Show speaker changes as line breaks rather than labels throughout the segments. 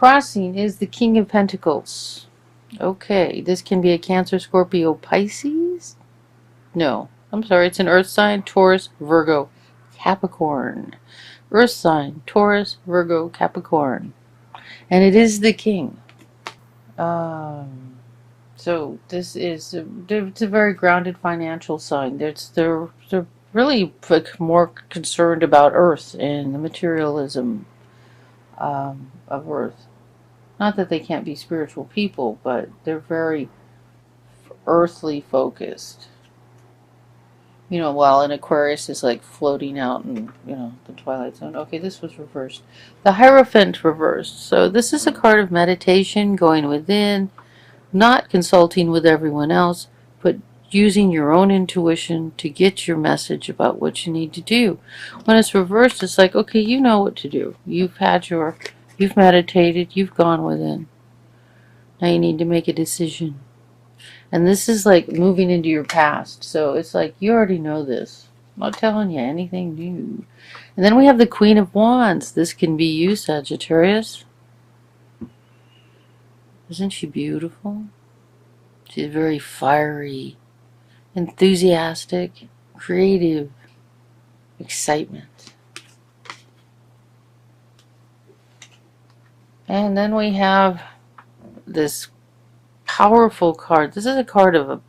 crossing is the King of Pentacles. Okay, this can be a Cancer, Scorpio, Pisces? No, I'm sorry, it's an Earth sign, Taurus, Virgo, Capricorn. Earth sign, Taurus, Virgo, Capricorn. And it is the King. So this is it's a very grounded financial sign. They're really more concerned about Earth and the materialism of Earth. Not that they can't be spiritual people, but they're very earthly focused. You know, while an Aquarius is like floating out in, you know, the twilight zone. Okay, this was reversed. The Hierophant reversed. So this is a card of meditation, going within, not consulting with everyone else, but using your own intuition to get your message about what you need to do. When it's reversed, it's like, okay, you know what to do. You've meditated, you've gone within. Now you need to make a decision. And this is like moving into your past. So it's like, you already know this. I'm not telling you anything new. And then we have the Queen of Wands. This can be you, Sagittarius. Isn't she beautiful? She's very fiery, enthusiastic, creative, excitement. And then we have this powerful card. This is a card of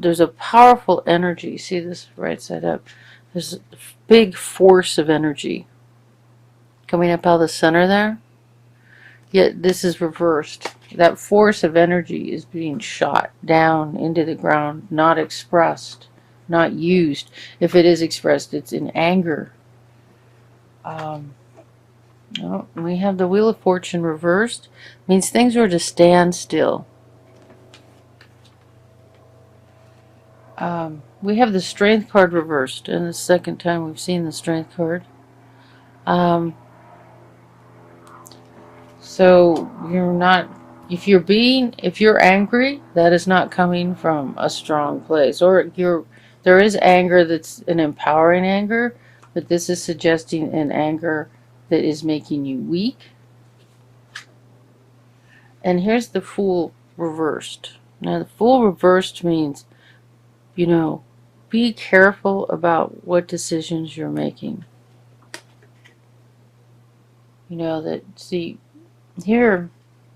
there's a powerful energy. See this right side up? There's a big force of energy coming up out of the center there. Yet this is reversed. That force of energy is being shot down into the ground, not expressed, not used. If it is expressed, it's in anger. Oh, we have the Wheel of Fortune reversed. Means things are to stand still. We have the Strength card reversed, and the second time we've seen the Strength card. So you're not, if you're angry, that is not coming from a strong place. Or there is anger that's an empowering anger, but this is suggesting an anger that is making you weak. And here's the Fool reversed. Now the Fool reversed means, you know, be careful about what decisions you're making. You know, that, see, here,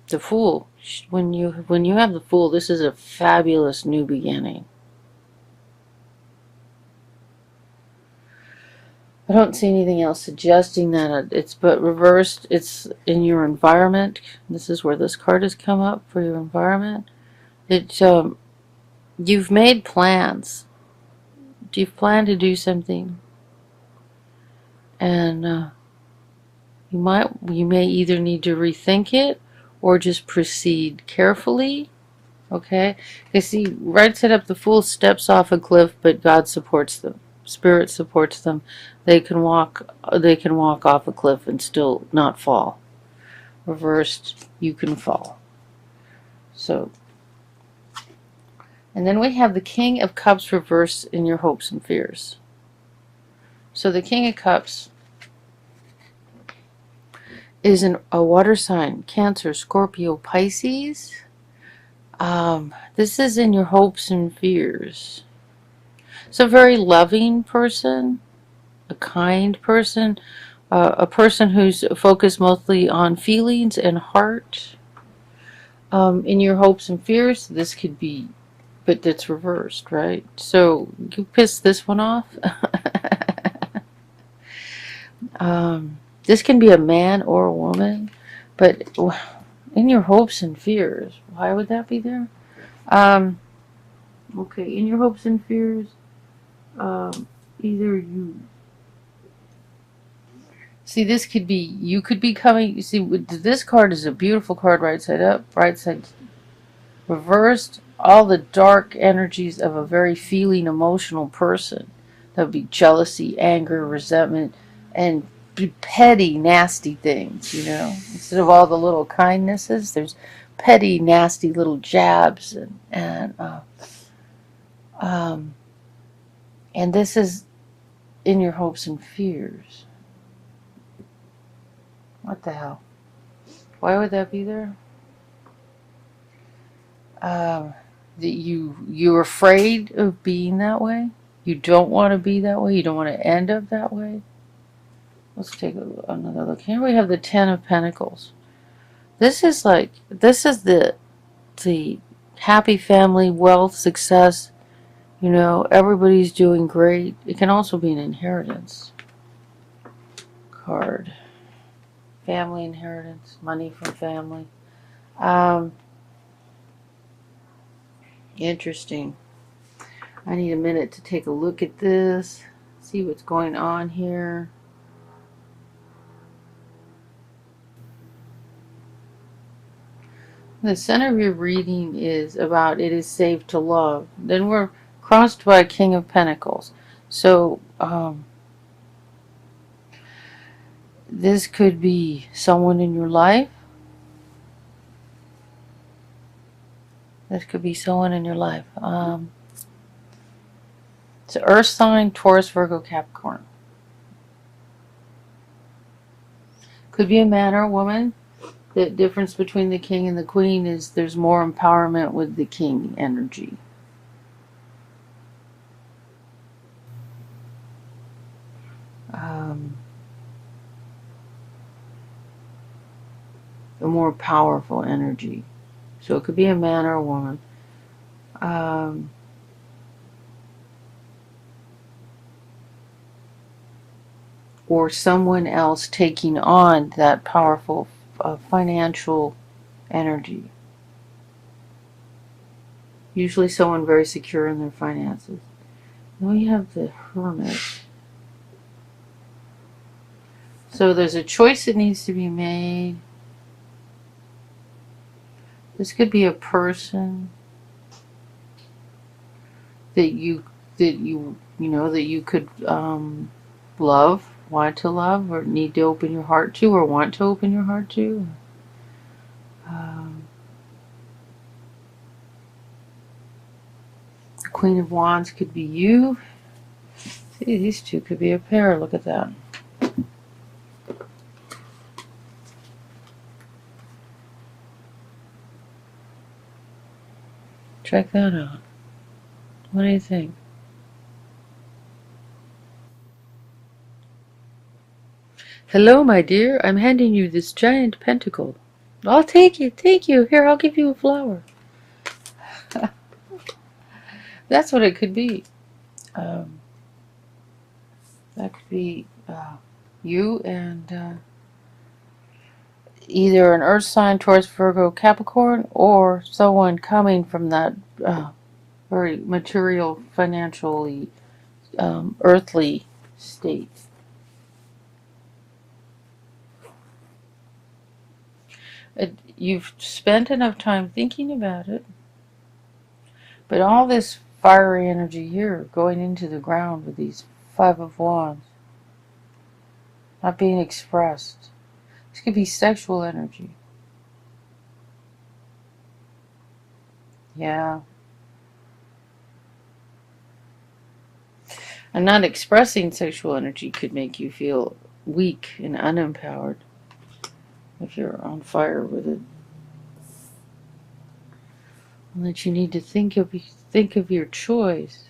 the Fool, when you have the Fool, this is a fabulous new beginning. I don't see anything else suggesting that it's, but reversed, it's in your environment. This is where this card has come up for your environment. You've made plans. You've planned to do something, and you may either need to rethink it or just proceed carefully. Okay, you see, right side up, the Fool steps off a cliff, but God supports them. Spirit supports them. They can walk off a cliff and still not fall. Reversed, you can fall. So, and then we have the King of Cups reversed in your hopes and fears. So the King of Cups is a water sign, Cancer, Scorpio, Pisces. This is in your hopes and fears. It's a very loving person, a kind person, a person who's focused mostly on feelings and heart. In your hopes and fears, this could be, but that's reversed, right? So you piss this one off. This can be a man or a woman, but in your hopes and fears, why would that be there? Okay, in your hopes and fears, either you see, this could be, you could be coming, you see, this card is a beautiful card, right side up, right side reversed, all the dark energies of a very feeling, emotional person. That would be jealousy, anger, resentment, and petty, nasty things, you know. Instead of all the little kindnesses, there's petty, nasty little jabs, and this is in your hopes and fears. What the hell? Why would that be there? That you're afraid of being that way. You don't want to be that way. You don't want to end up that way. Let's take another look. Here we have the Ten of Pentacles. This is the happy family, wealth, success. You know, everybody's doing great. It can also be an inheritance card. Family inheritance, money from family. Interesting. I need a minute to take a look at this, see what's going on here. The center of your reading is about it is safe to love. Then we're crossed by King of Pentacles. So, this could be someone in your life. This could be someone in your life. It's an Earth sign, Taurus, Virgo, Capricorn. Could be a man or a woman. The difference between the king and the queen is there's more empowerment with the king energy. A more powerful energy. So it could be a man or a woman. Or someone else taking on that powerful financial energy. Usually someone very secure in their finances. Then we have the Hermit. So there's a choice that needs to be made. This could be a person that you could love, want to love, or need to open your heart to, or want to open your heart to. The Queen of Wands could be you. See, these two could be a pair. Look at that. Check that out. What do you think? Hello, my dear. I'm handing you this giant pentacle. I'll take it. Thank you. Here, I'll give you a flower. That's what it could be. That could be you and either an Earth sign, Taurus, Virgo, Capricorn, or someone coming from that very material, financially, earthly state. You've spent enough time thinking about it, but all this fiery energy here going into the ground with these Five of Wands, not being expressed. This could be sexual energy. Yeah. And not expressing sexual energy could make you feel weak and unempowered if you're on fire with it. And that you need to think of your choice.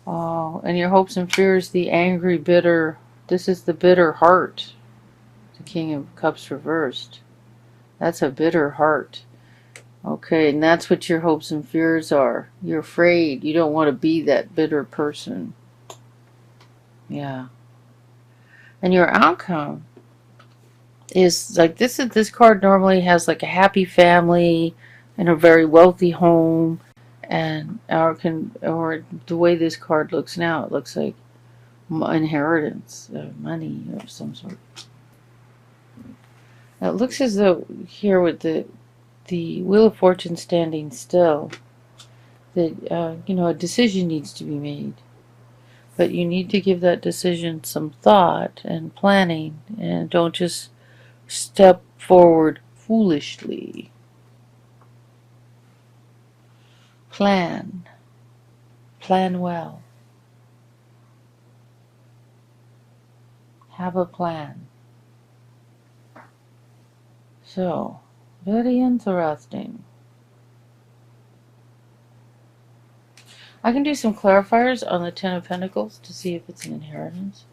Oh, and your hopes and fears, the angry, bitter. This is the bitter heart. The King of Cups reversed. That's a bitter heart. Okay, and that's what your hopes and fears are. You're afraid. You don't want to be that bitter person. Yeah. And your outcome is like this card normally has like a happy family and a very wealthy home, and or the way this card looks now, it looks like inheritance, money of some sort. Now, it looks as though here with the Wheel of Fortune standing still, that a decision needs to be made. But you need to give that decision some thought and planning, and don't just step forward foolishly. Plan well. Have a plan. So, very interesting. I can do some clarifiers on the Ten of Pentacles to see if it's an inheritance.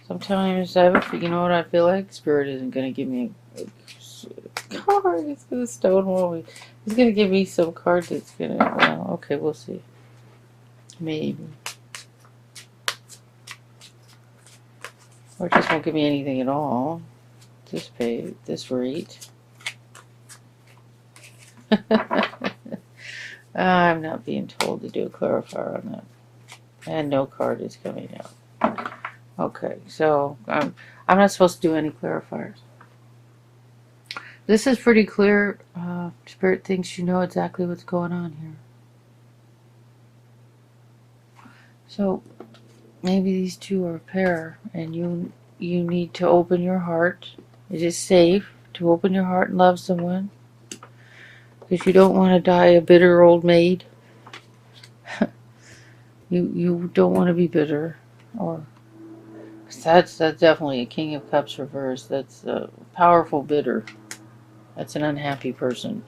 Sometimes you know what I feel like? Spirit isn't going to give me a card. It's going to stonewall me. It's going to give me some card that's going to, well, okay, we'll see. Maybe. Or it just won't give me anything at all. This pay, this rate. I'm not being told to do a clarifier on that. And no card is coming out. Okay, so I'm not supposed to do any clarifiers. This is pretty clear. Spirit thinks you know exactly what's going on here. So maybe these two are a pair, and you need to open your heart. It is safe to open your heart and love someone, because you don't want to die a bitter old maid. you don't want to be bitter, or that's definitely a King of Cups reverse. That's a powerful bitter. That's an unhappy person.